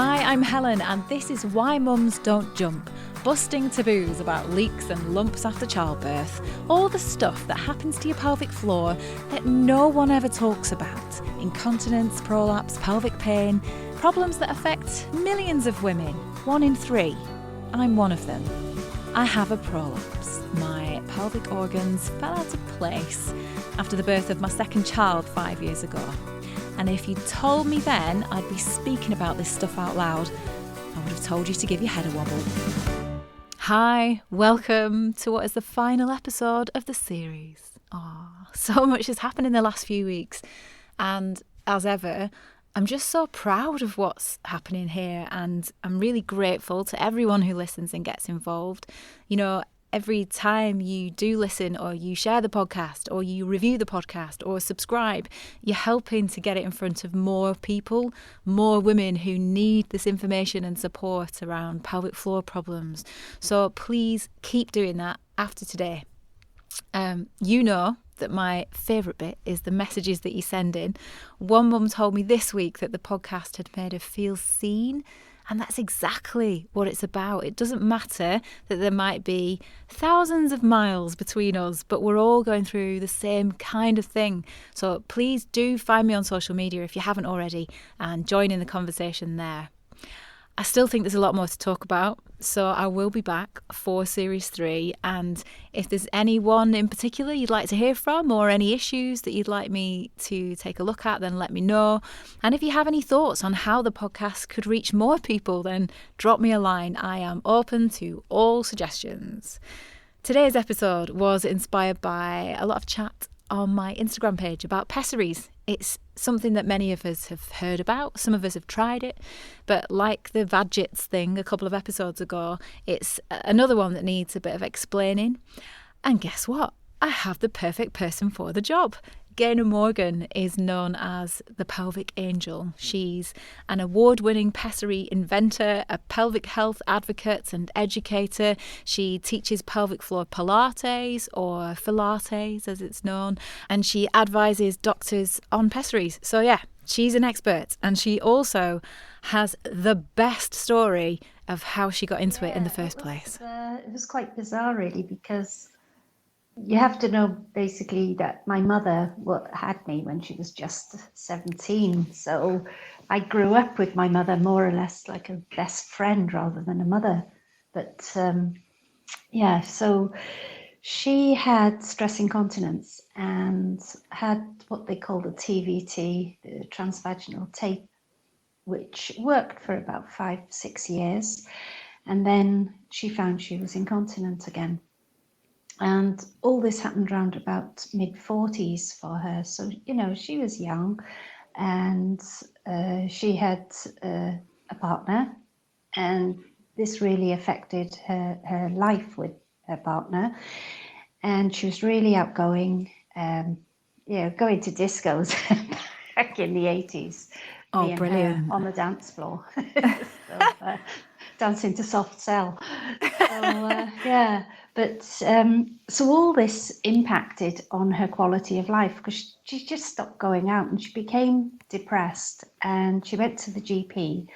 Hi, I'm Helen, and this is Why Mums Don't Jump, busting taboos about leaks and lumps after childbirth, all the stuff that happens to your pelvic floor that no one ever talks about. Incontinence, prolapse, pelvic pain, problems that affect millions of women, 1 in 3. I'm one of them. I have a prolapse. My pelvic organs fell out of place after the birth of my second child 5 years ago. And if you told me then I'd be speaking about this stuff out loud, I would have told you to give your head a wobble. Hi, welcome to what is the final episode of the series. So much has happened in the last few weeks. And as ever, I'm just so proud of what's happening here. And I'm really grateful to everyone who listens and gets involved. You know, every time you do listen or you share the podcast or you review the podcast or subscribe, you're helping to get it in front of more people, more women who need this information and support around pelvic floor problems. So please keep doing that after today. You know that my favourite bit is the messages that you send in. One mum told me this week that the podcast had made her feel seen. And that's exactly what it's about. It doesn't matter that there might be thousands of miles between us, but we're all going through the same kind of thing. So please do find me on social media if you haven't already and join in the conversation there. I still think there's a lot more to talk about, so I will be back for Series 3. And if there's anyone in particular you'd like to hear from or any issues that you'd like me to take a look at, then let me know. And if you have any thoughts on how the podcast could reach more people, then drop me a line. I am open to all suggestions. Today's episode was inspired by a lot of chat on my Instagram page about pessaries. It's something that many of us have heard about. Some of us have tried it. But like the Vagits thing a couple of episodes ago, it's another one that needs a bit of explaining. And guess what? I have the perfect person for the job. Gaynor Morgan is known as the Pelvic Angel. She's an award-winning pessary inventor, a pelvic health advocate and educator. She teaches pelvic floor Pilates, or Pilates as it's known, and she advises doctors on pessaries. So yeah, she's an expert, and she also has the best story of how she got into it in the first place. It was quite bizarre, really, because you have to know basically that my mother had me when she was just 17. So I grew up with my mother more or less like a best friend rather than a mother. But so she had stress incontinence and had what they called a TVT, the transvaginal tape, which worked for about 5-6 years. And then she found she was incontinent again. And all this happened around about mid-40s for her. So, you know, she was young and she had a partner, and this really affected her life with her partner. And she was really outgoing, going to discos back in the 80s. Oh, brilliant. On the dance floor. Dancing to Soft Cell. But so all this impacted on her quality of life because she just stopped going out and she became depressed, and she went to the GP,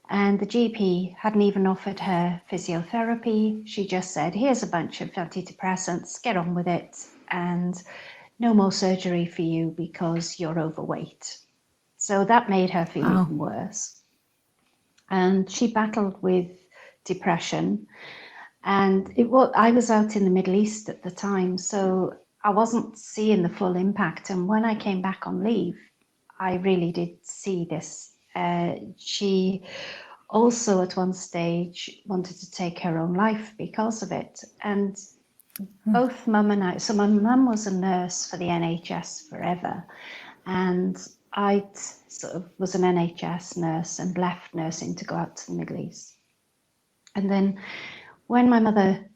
and the GP hadn't even offered her physiotherapy. She just said, here's a bunch of antidepressants, get on with it, and no more surgery for you because you're overweight. So that made her feel even worse. And she battled with depression. And I was out in the Middle East at the time, so I wasn't seeing the full impact. And when I came back on leave, I really did see this. She also at one stage wanted to take her own life because of it. And both mum and I, so my mum was a nurse for the NHS forever. And I sort of was an NHS nurse and left nursing to go out to the Middle East. And then when my mother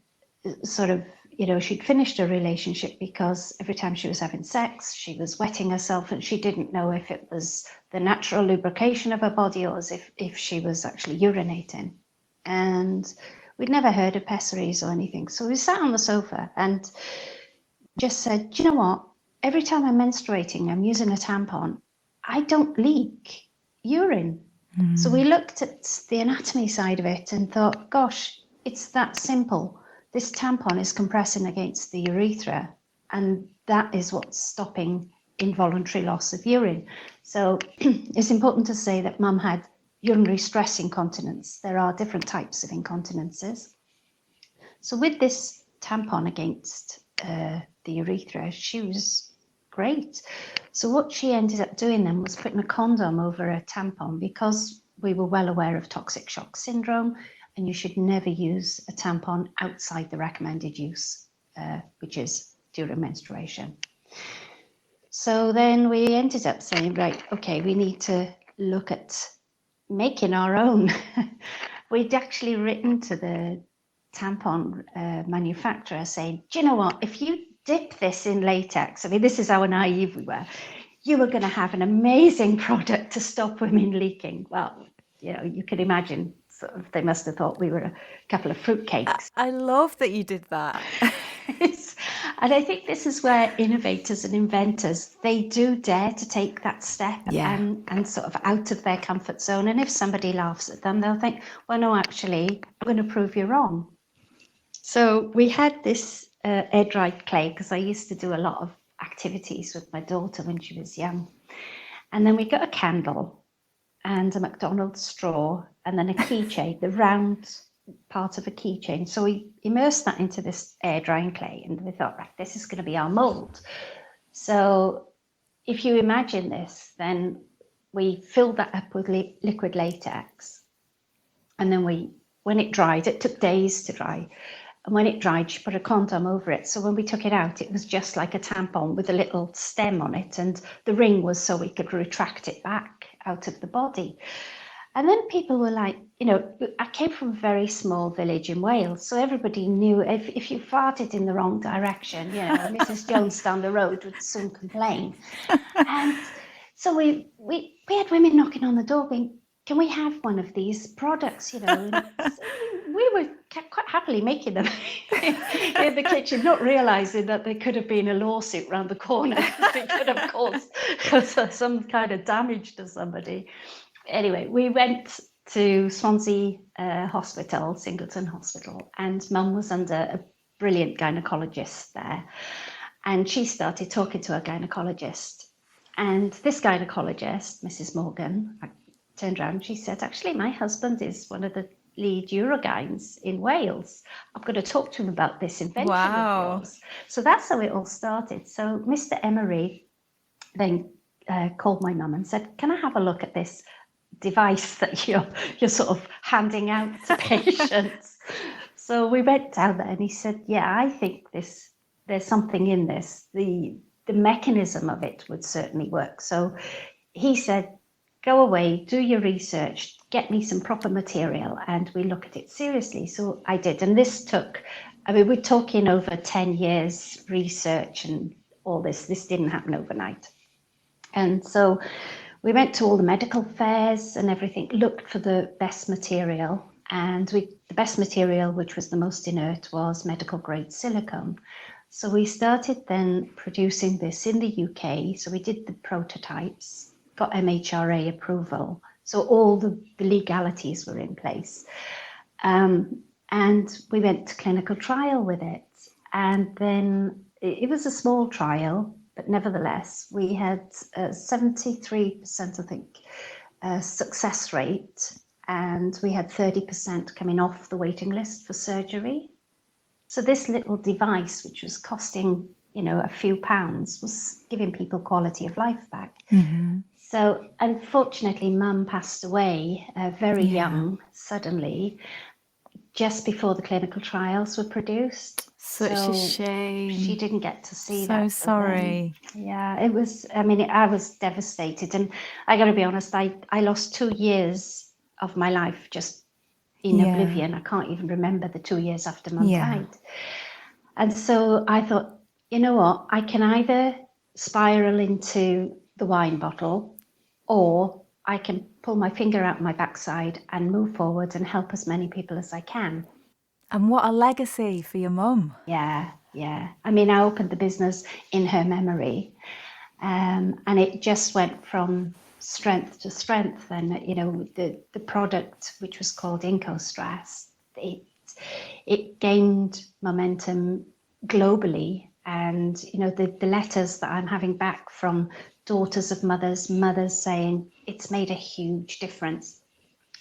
she'd finished her relationship because every time she was having sex, she was wetting herself and she didn't know if it was the natural lubrication of her body or as if she was actually urinating. And we'd never heard of pessaries or anything. So we sat on the sofa and just said, do you know what? Every time I'm menstruating, I'm using a tampon. I don't leak urine. So we looked at the anatomy side of it and thought, gosh, it's that simple. This tampon is compressing against the urethra, and that is what's stopping involuntary loss of urine. So it's important to say that Mum had urinary stress incontinence. There are different types of incontinences. So with this tampon against the urethra, she was great. So what she ended up doing then was putting a condom over a tampon, because we were well aware of toxic shock syndrome, and you should never use a tampon outside the recommended use, which is during menstruation. So then we ended up saying, right, okay, we need to look at making our own. We'd actually written to the tampon manufacturer saying, do you know what, if you dip this in latex, I mean, this is how naive we were, you were going to have an amazing product to stop women leaking. Well, you know, you can imagine, sort of, they must have thought we were a couple of fruitcakes. I love that you did that. And I think this is where innovators and inventors, they do dare to take that step and sort of out of their comfort zone. And if somebody laughs at them, they'll think, well, no, actually, I'm going to prove you wrong. So we had this air-dried clay, because I used to do a lot of activities with my daughter when she was young. And then we got a candle and a McDonald's straw and then a keychain, the round part of a keychain. So we immersed that into this air drying clay, and we thought, right, this is going to be our mold. So if you imagine this, then we filled that up with liquid latex, and then when it dried, it took days to dry, and when it dried, she put a condom over it. So when we took it out, it was just like a tampon with a little stem on it, and the ring was so we could retract it back out of the body. And then people were like, you know, I came from a very small village in Wales, so everybody knew if you farted in the wrong direction, you know, Mrs. Jones down the road would soon complain. And so we had women knocking on the door going, can we have one of these products, you know? And so we were quite happily making them in the kitchen, not realising that there could have been a lawsuit around the corner, because it could have caused some kind of damage to somebody. Anyway, we went to Swansea Hospital, Singleton Hospital, and Mum was under a brilliant gynecologist there. And she started talking to her gynecologist. And this gynecologist, Mrs. Morgan, I turned around, she said, actually, my husband is one of the lead urogynes in Wales. I'm going to talk to him about this invention of yours. So that's how it all started. So Mr. Emery then called my mum and said, can I have a look at this device that you're sort of handing out to patients? So we went down there and he said, yeah, I think there's something in this. The mechanism of it would certainly work. So he said, go away, do your research, get me some proper material, and we look at it seriously. So I did. And this took, I mean, we're talking over 10 years research and all this. This didn't happen overnight. And so we went to all the medical fairs and everything, looked for the best material. And the best material, which was the most inert, was medical grade silicone. So we started then producing this in the UK. So we did the prototypes, got MHRA approval. So all the legalities were in place. And we went to clinical trial with it. And then it was a small trial, but nevertheless, we had 73%, I think, success rate, and we had 30% coming off the waiting list for surgery. So this little device, which was costing, you know, a few pounds, was giving people quality of life back. Mm-hmm. So unfortunately, Mum passed away very young, suddenly, just before the clinical trials were produced. Such a shame. She didn't get to see that. So sorry. Yeah, it was, I mean, I was devastated. And I got to be honest, I lost 2 years of my life just in oblivion. I can't even remember the 2 years after Mum died. And so I thought, you know what, I can either spiral into the wine bottle, or I can pull my finger out my backside and move forward and help as many people as I can. And what a legacy for your mum. Yeah. I mean, I opened the business in her memory, and it just went from strength to strength. And, you know, the product, which was called IncoStress, it gained momentum globally. And, you know, the letters that I'm having back from daughters of mothers saying it's made a huge difference.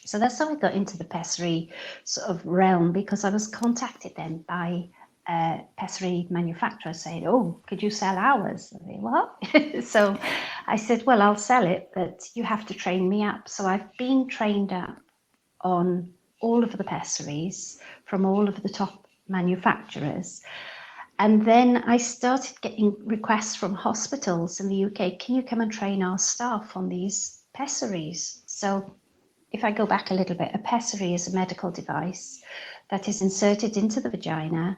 So that's how I got into the pessary sort of realm, because I was contacted then by a pessary manufacturer saying, oh, could you sell ours? I said, what? So I said, well, I'll sell it, but you have to train me up. So I've been trained up on all of the pessaries from all of the top manufacturers. And then I started getting requests from hospitals in the UK, can you come and train our staff on these pessaries? So if I go back a little bit, a pessary is a medical device that is inserted into the vagina,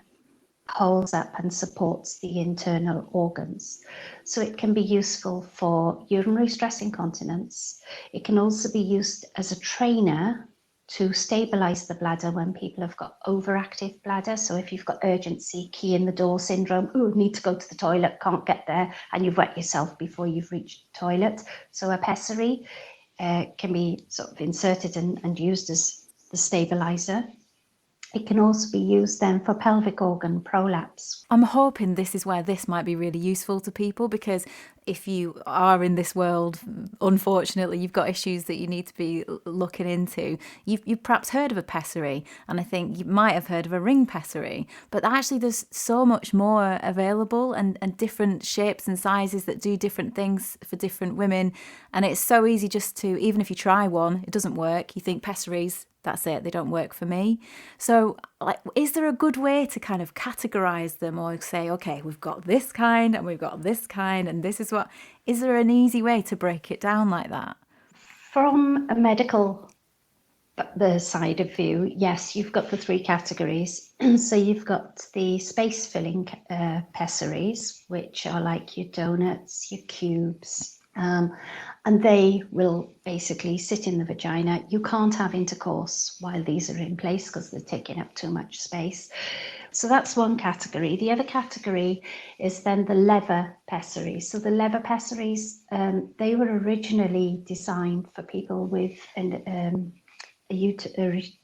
holds up and supports the internal organs. So it can be useful for urinary stress incontinence. It can also be used as a trainer to stabilize the bladder when people have got overactive bladder. So if you've got urgency, key in the door syndrome, oh, need to go to the toilet, can't get there, and you've wet yourself before you've reached the toilet. So a pessary can be sort of inserted and used as the stabilizer. It can also be used then for pelvic organ prolapse. I'm hoping this is where this might be really useful to people, because if you are in this world, unfortunately, you've got issues that you need to be looking into. You've perhaps heard of a pessary, and I think you might have heard of a ring pessary, but actually there's so much more available, and different shapes and sizes that do different things for different women. And it's so easy just to, even if you try one, it doesn't work, you think pessaries, that's it, they don't work for me. So, like, is there a good way to kind of categorize them, or say, okay, we've got this kind and we've got this kind and this is what, is there an easy way to break it down like that? From a medical the side of view, yes, you've got the three categories. So you've got the space filling pessaries, which are like your donuts, your cubes, and they will basically sit in the vagina. You can't have intercourse while these are in place because they're taking up too much space. So that's one category. The other category is then the lever pessaries. So the lever pessaries, they were originally designed for people with a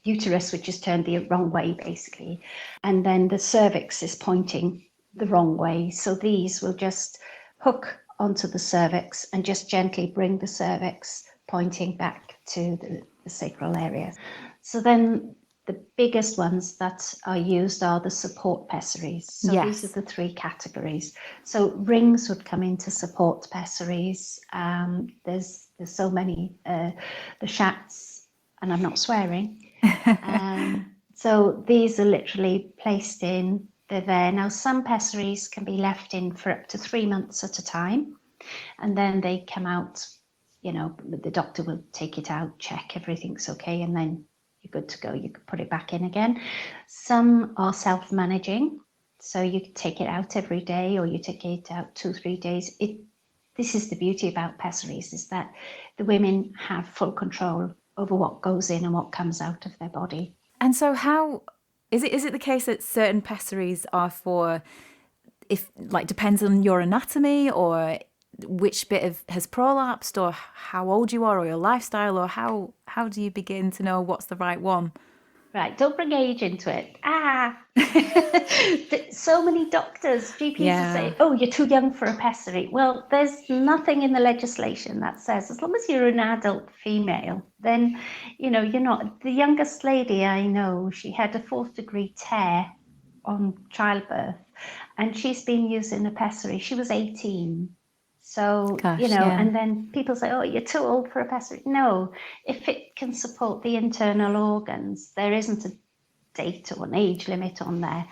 uterus which is turned the wrong way, basically, and then the cervix is pointing the wrong way. So these will just hook onto the cervix and just gently bring the cervix pointing back to the sacral area. So then the biggest ones that are used are the support pessaries. So Yes. these are the three categories. So rings would come into support pessaries. There's so many, the Schatz, and I'm not swearing. So these are literally placed in, they're there. Now, some pessaries can be left in for up to 3 months at a time, and then they come out, you know, the doctor will take it out, check everything's okay, and then you're good to go. You can put it back in again. Some are self-managing, so you can take it out every day, or you take it out 2-3 days. This is the beauty about pessaries, is that the women have full control over what goes in and what comes out of their body. And so how is it the case that certain pessaries are for, if, like, depends on your anatomy, or which bit has prolapsed, or how old you are, or your lifestyle, or how do you begin to know what's the right one? Right, don't bring age into it. So many doctors, GPs say, oh, you're too young for a pessary. Well, there's nothing in the legislation that says, as long as you're an adult female, then, you know, you're not. The youngest lady I know, she had a 4th degree tear on childbirth, and she's been using a pessary. She was 18. So, Gosh, you know, yeah. and then people say, oh, you're too old for a pessary. No, if it can support the internal organs, there isn't a date or an age limit on there.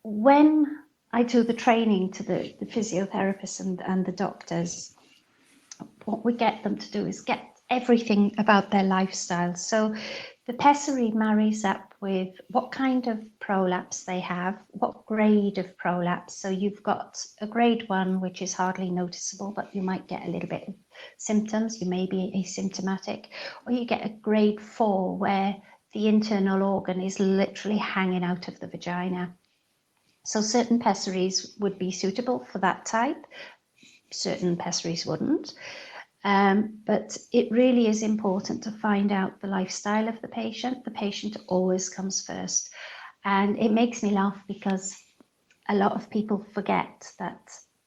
When I do the training to the physiotherapists and the doctors, what we get them to do is get everything about their lifestyle. So the pessary marries up with what kind of prolapse they have, what grade of prolapse. So you've got a grade 1, which is hardly noticeable, but you might get a little bit of symptoms. You may be asymptomatic, or you get a grade 4 where the internal organ is literally hanging out of the vagina. So certain pessaries would be suitable for that type. Certain pessaries wouldn't. But it really is important to find out the lifestyle of the patient. The patient always comes first. And it makes me laugh because a lot of people forget that,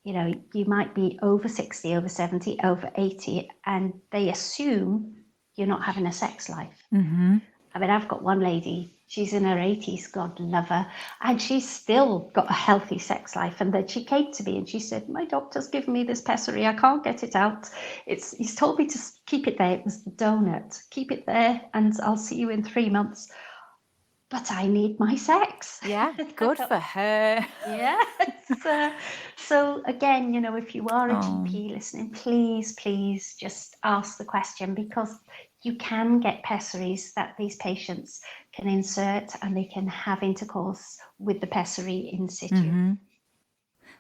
you might be over 60, over 70, over 80, and they assume you're not having a sex life. Mm-hmm. I mean, I've got one lady, she's in her 80s, God love her, and she's still got a healthy sex life. And then she came to me and she said, my doctor's given me this pessary, I can't get it out. He's told me to keep it there. It was the donut. Keep it there and I'll see you in 3 months. But I need my sex. Yeah, good for her. Yes. So again, if you are a GP listening, please just ask the question, because you can get pessaries that these patients can insert and they can have intercourse with the pessary in situ. Mm-hmm.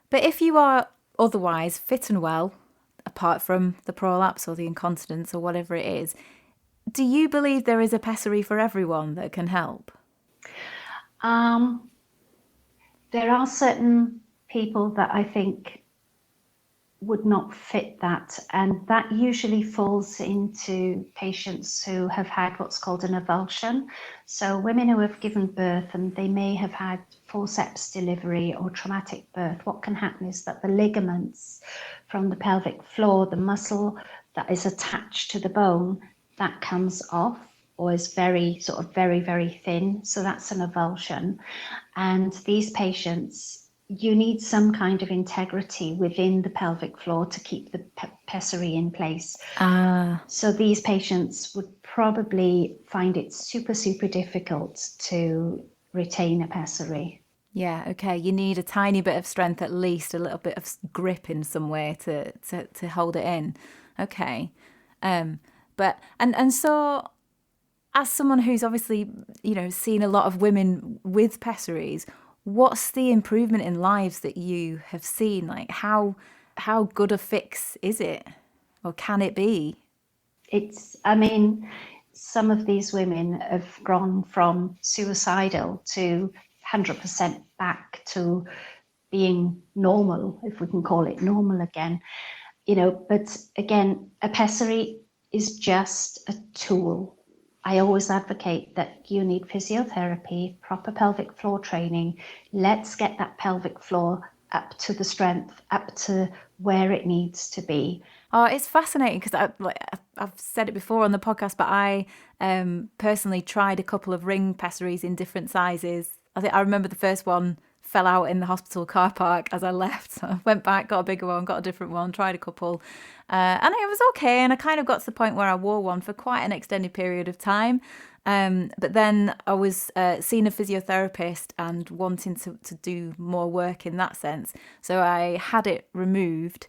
But if you are otherwise fit and well, apart from the prolapse or the incontinence or whatever it is, do you believe there is a pessary for everyone that can help? There are certain people that I think would not fit that, and that usually falls into patients who have had what's called an avulsion. So women who have given birth and they may have had forceps delivery or traumatic birth, what can happen is that the ligaments from the pelvic floor, the muscle that is attached to the bone, that comes off or is very very thin. So that's an avulsion. And these patients, you need some kind of integrity within the pelvic floor to keep the pessary in place. So these patients would probably find it super difficult to retain a pessary. Yeah, okay. You need a tiny bit of strength, at least a little bit of grip in some way to hold it in. Okay. But so as someone who's obviously, seen a lot of women with pessaries, what's the improvement in lives that you have seen? Like how good a fix is it, or can it be? Some of these women have gone from suicidal to 100% back to being normal, if we can call it normal again. But again, a pessary is just a tool. I always advocate that you need physiotherapy, proper pelvic floor training. Let's get that pelvic floor up to the strength, up to where it needs to be. Oh, it's fascinating because I've said it before on the podcast, but I personally tried a couple of ring pessaries in different sizes. I remember the first one fell out in the hospital car park as I left. So I went back, got a bigger one, got a different one, tried a couple. And it was okay. And I kind of got to the point where I wore one for quite an extended period of time. But then I was seeing a physiotherapist and wanting to do more work in that sense. So I had it removed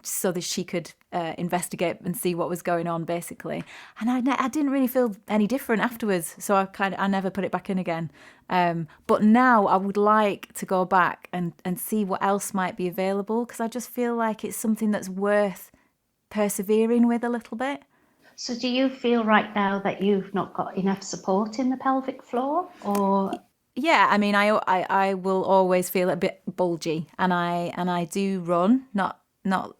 so that she could investigate and see what was going on, basically. And I didn't really feel any different afterwards. So I never put it back in again. But now I would like to go back and see what else might be available, because I just feel like it's something that's worth persevering with a little bit. So do you feel right now that you've not got enough support in the pelvic floor, or? Yeah, I will always feel a bit bulgy, and I do run, not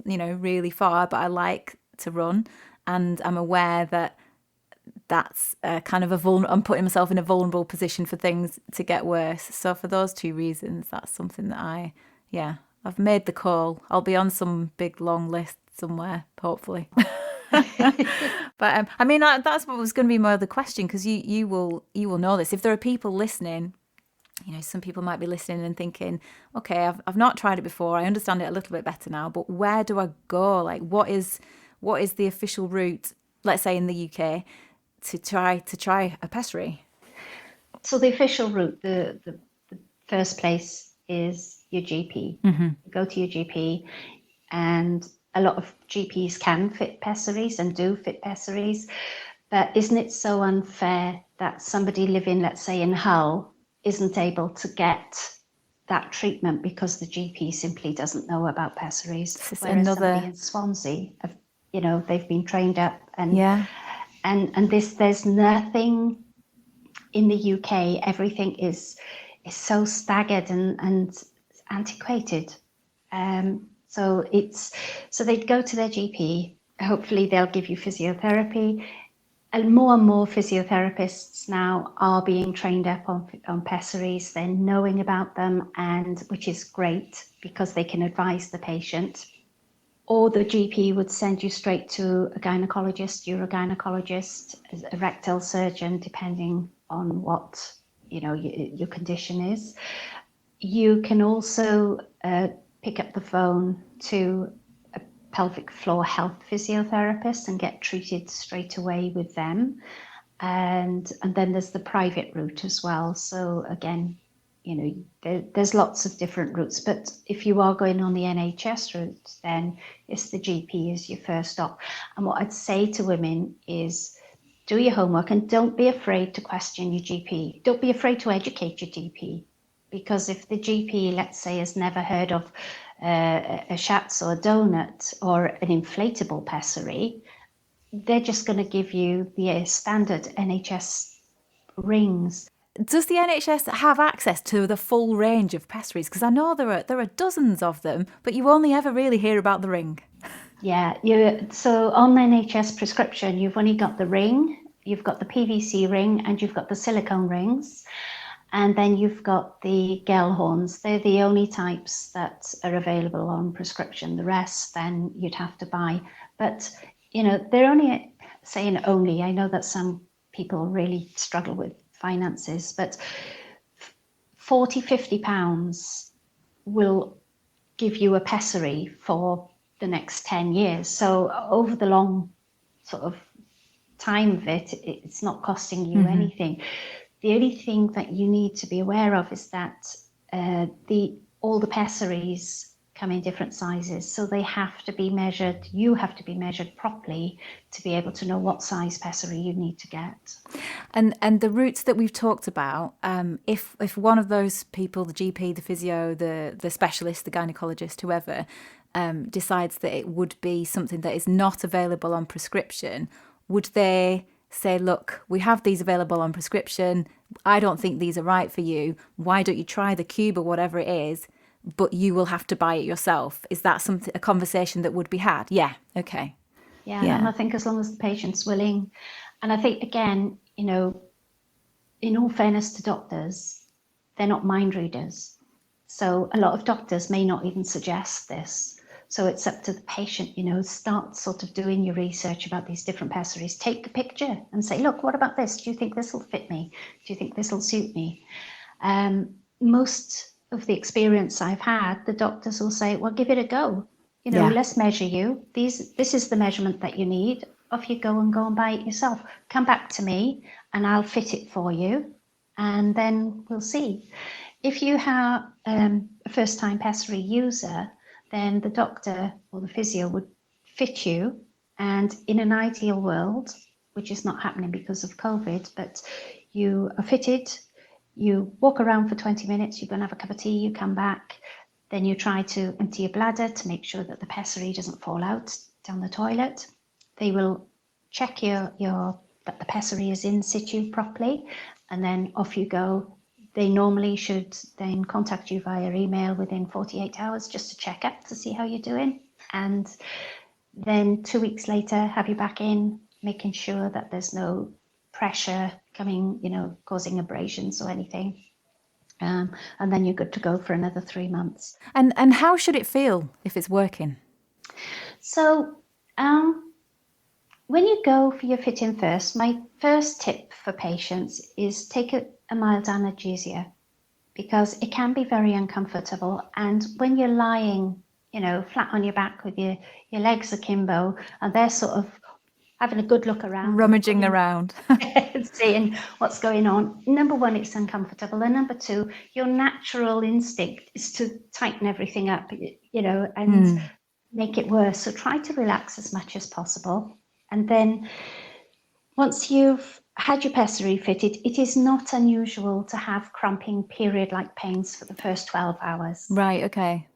really far, but I like to run, and I'm aware that that's kind of I'm putting myself in a vulnerable position for things to get worse. So for those two reasons, that's something that I've made the call. I'll be on some big long list somewhere, hopefully. But that's what was going to be my other question, because you will know this. If there are people listening, some people might be listening and thinking, okay, I've not tried it before, I understand it a little bit better now, but where do I go? Like, what is the official route, let's say in the UK, to try a pessary? So the official route, the first place is your GP. Mm-hmm. Go to your GP, and a lot of GPs can fit pessaries and do fit pessaries, but isn't it so unfair that somebody living, let's say, in Hull isn't able to get that treatment because the GP simply doesn't know about pessaries? Whereas somebody in Swansea, they've been trained up, and there's nothing in the UK. Everything is so staggered and antiquated. So they'd go to their GP hopefully they'll give you physiotherapy. And more physiotherapists now are being trained up on pessaries. They're knowing about them, and which is great because they can advise the patient. Or the GP would send you straight to a gynecologist, urogynecologist, a rectal surgeon, depending on what your condition is. You can also pick up the phone to a pelvic floor health physiotherapist and get treated straight away with them. And then there's the private route as well. So again, there's lots of different routes, but if you are going on the NHS route, then it's the GP is your first stop. And what I'd say to women is do your homework and don't be afraid to question your GP. Don't be afraid to educate your GP, because if the GP, let's say, has never heard of a Schatz or a donut or an inflatable pessary, they're just going to give you the standard NHS rings. Does the NHS have access to the full range of pessaries? Because I know there are dozens of them, but you only ever really hear about the ring. Yeah, so on the NHS prescription, you've only got the ring, you've got the PVC ring, and you've got the silicone rings. And then you've got the Gellhorns. They're the only types that are available on prescription. The rest, then you'd have to buy. But, they're only saying only. I know that some people really struggle with finances, but 40, 50 pounds will give you a pessary for the next 10 years. So over the long sort of time of it, it's not costing you anything. The only thing that you need to be aware of is that all the pessaries come in different sizes, so they have to be measured. You have to be measured properly to be able to know what size pessary you need to get. And the routes that we've talked about, if one of those people, the GP, the physio, the specialist, the gynecologist, whoever, decides that it would be something that is not available on prescription, would they say, look, we have these available on prescription. I don't think these are right for you. Why don't you try the Cube or whatever it is, but you will have to buy it yourself? Is that a conversation that would be had? Yeah. Okay. Yeah. And I think as long as the patient's willing, and I think, again, in all fairness to doctors, they're not mind readers. So a lot of doctors may not even suggest this. So it's up to the patient, start sort of doing your research about these different pessaries. Take a picture and say, look, what about this? Do you think this will fit me? Do you think this will suit me? Most of the experience I've had, the doctors will say, well, give it a go. Let's measure you. This is the measurement that you need. Off you go and buy it yourself. Come back to me and I'll fit it for you. And then we'll see. If you have a first-time pessary user, then the doctor or the physio would fit you. And in an ideal world, which is not happening because of COVID, but you are fitted, you walk around for 20 minutes, you go and have a cup of tea, you come back, then you try to empty your bladder to make sure that the pessary doesn't fall out down the toilet. They will check that the pessary is in situ properly, and then off you go. They normally should then contact you via email within 48 hours just to check up to see how you're doing. And then 2 weeks later, have you back in, making sure that there's no pressure coming, causing abrasions or anything. And then you're good to go for another 3 months. And how should it feel if it's working? So when you go for your fit-in first, my first tip for patients is take a mild analgesia, because it can be very uncomfortable. And when you're lying, flat on your back with your legs akimbo, and they're sort of having a good look around. Rummaging around. Seeing what's going on. Number one, it's uncomfortable. And number two, your natural instinct is to tighten everything up, and make it worse. So try to relax as much as possible. And then once you've had your pessary fitted, it is not unusual to have cramping period-like pains for the first 12 hours. Right, okay.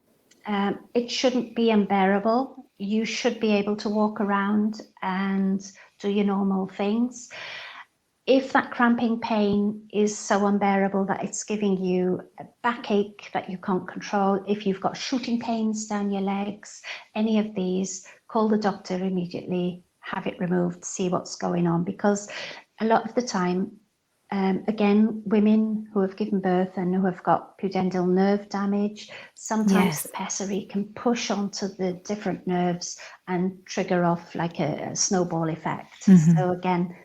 It shouldn't be unbearable. You should be able to walk around and do your normal things. if that cramping pain is so unbearable that it's giving you a backache that you can't control, if you've got shooting pains down your legs, any of these, call the doctor immediately, have it removed, see what's going on. Because a lot of the time, again, women who have given birth and who have got pudendal nerve damage, sometimes the pessary can push onto the different nerves and trigger off like a snowball effect. Mm-hmm. So again,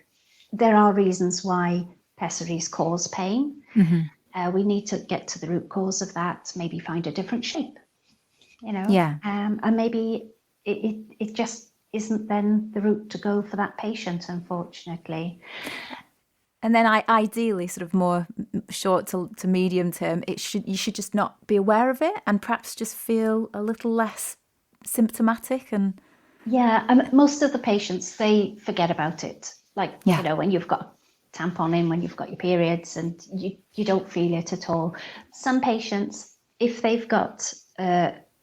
there are reasons why pessaries cause pain. Mm-hmm. We need to get to the root cause of that, maybe find a different shape, and maybe it just isn't then the route to go for that patient, unfortunately. And then ideally, sort of more short to medium term, you should just not be aware of it and perhaps just feel a little less symptomatic. And most of the patients, they forget about it. Like, when you've got a tampon in, when you've got your periods, and you don't feel it at all. Some patients, if they've got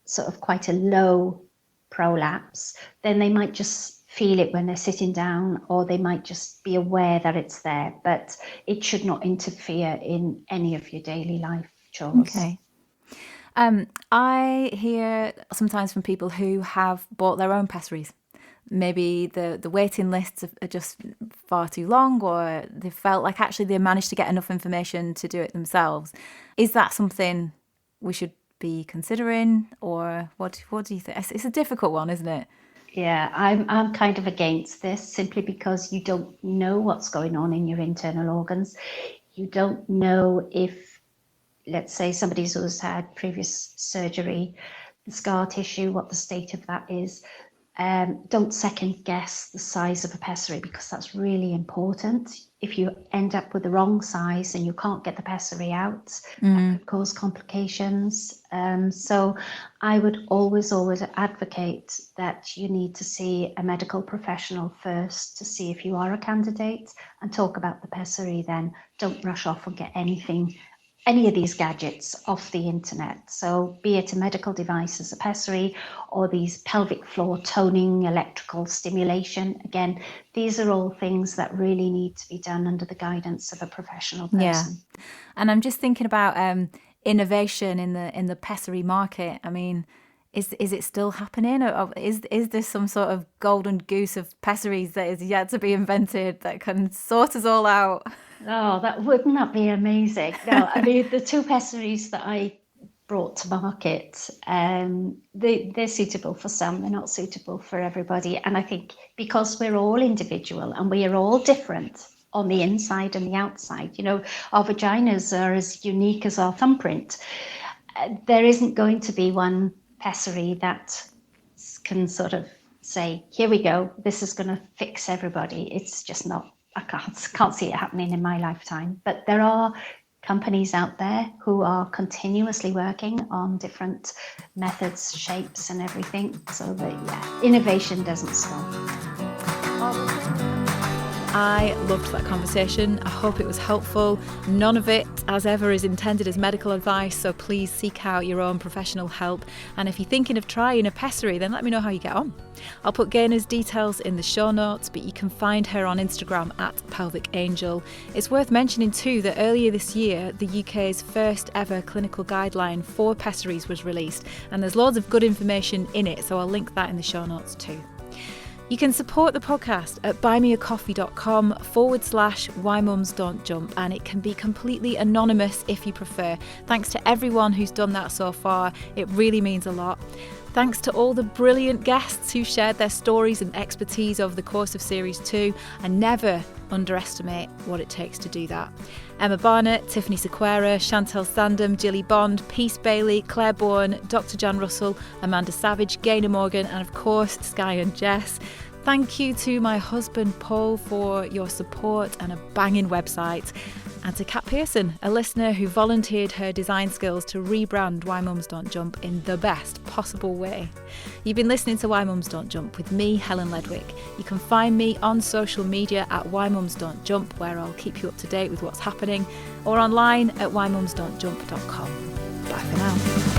sort of quite a low prolapse, then they might just feel it when they're sitting down, or they might just be aware that it's there, but it should not interfere in any of your daily life chores. Okay. I hear sometimes from people who have bought their own pessaries. Maybe the waiting lists are just far too long, or they felt like actually they managed to get enough information to do it themselves. Is that something we should be considering, or what do you think? It's a difficult one, isn't it? Yeah, I'm kind of against this, simply because you don't know what's going on in your internal organs. You don't know if, let's say, somebody who's had previous surgery, the scar tissue, what the state of that is. Don't second guess the size of a pessary, because that's really important. If you end up with the wrong size and you can't get the pessary out, that could cause complications. So I would always advocate that you need to see a medical professional first to see if you are a candidate, and talk about the pessary then. Don't rush off and get any of these gadgets off the internet. So be it a medical device as a pessary, or these pelvic floor toning, electrical stimulation. Again, these are all things that really need to be done under the guidance of a professional person. Yeah. And I'm just thinking about innovation in the pessary market. I mean, is it still happening? Or is there some sort of golden goose of pessaries that is yet to be invented that can sort us all out? Oh, wouldn't that be amazing? No, I mean, the two pessaries that I brought to market, they're suitable for some, they're not suitable for everybody. And I think because we're all individual and we are all different on the inside and the outside, our vaginas are as unique as our thumbprint. There isn't going to be one pessary that can sort of say, here we go, this is going to fix everybody. It's just not. I can't see it happening in my lifetime. But there are companies out there who are continuously working on different methods, shapes, and everything. So that, innovation doesn't stop. I loved that conversation. I hope it was helpful. None of it, as ever, is intended as medical advice, so please seek out your own professional help. And if you're thinking of trying a pessary, then let me know how you get on. I'll put Gayna's details in the show notes, but you can find her on Instagram at Pelvic Angel. It's worth mentioning too that earlier this year, the UK's first ever clinical guideline for pessaries was released, and there's loads of good information in it, so I'll link that in the show notes too. You can support the podcast at buymeacoffee.com/whymumsdon'tjump, and it can be completely anonymous if you prefer. Thanks to everyone who's done that so far. It really means a lot. Thanks to all the brilliant guests who shared their stories and expertise over the course of Series 2. I never underestimate what it takes to do that. Emma Barnett, Tiffany Sequeira, Chantel Sandham, Jilly Bond, Peace Bailey, Claire Bourne, Dr. Jan Russell, Amanda Savage, Gayna Morgan, and of course Sky and Jess. Thank you to my husband Paul for your support and a banging website. And to Kat Pearson, a listener who volunteered her design skills to rebrand Why Mums Don't Jump in the best possible way. You've been listening to Why Mums Don't Jump with me, Helen Ledwick. You can find me on social media at Why Mums Don't Jump, where I'll keep you up to date with what's happening, or online at whymumsdon'tjump.com. Bye for now.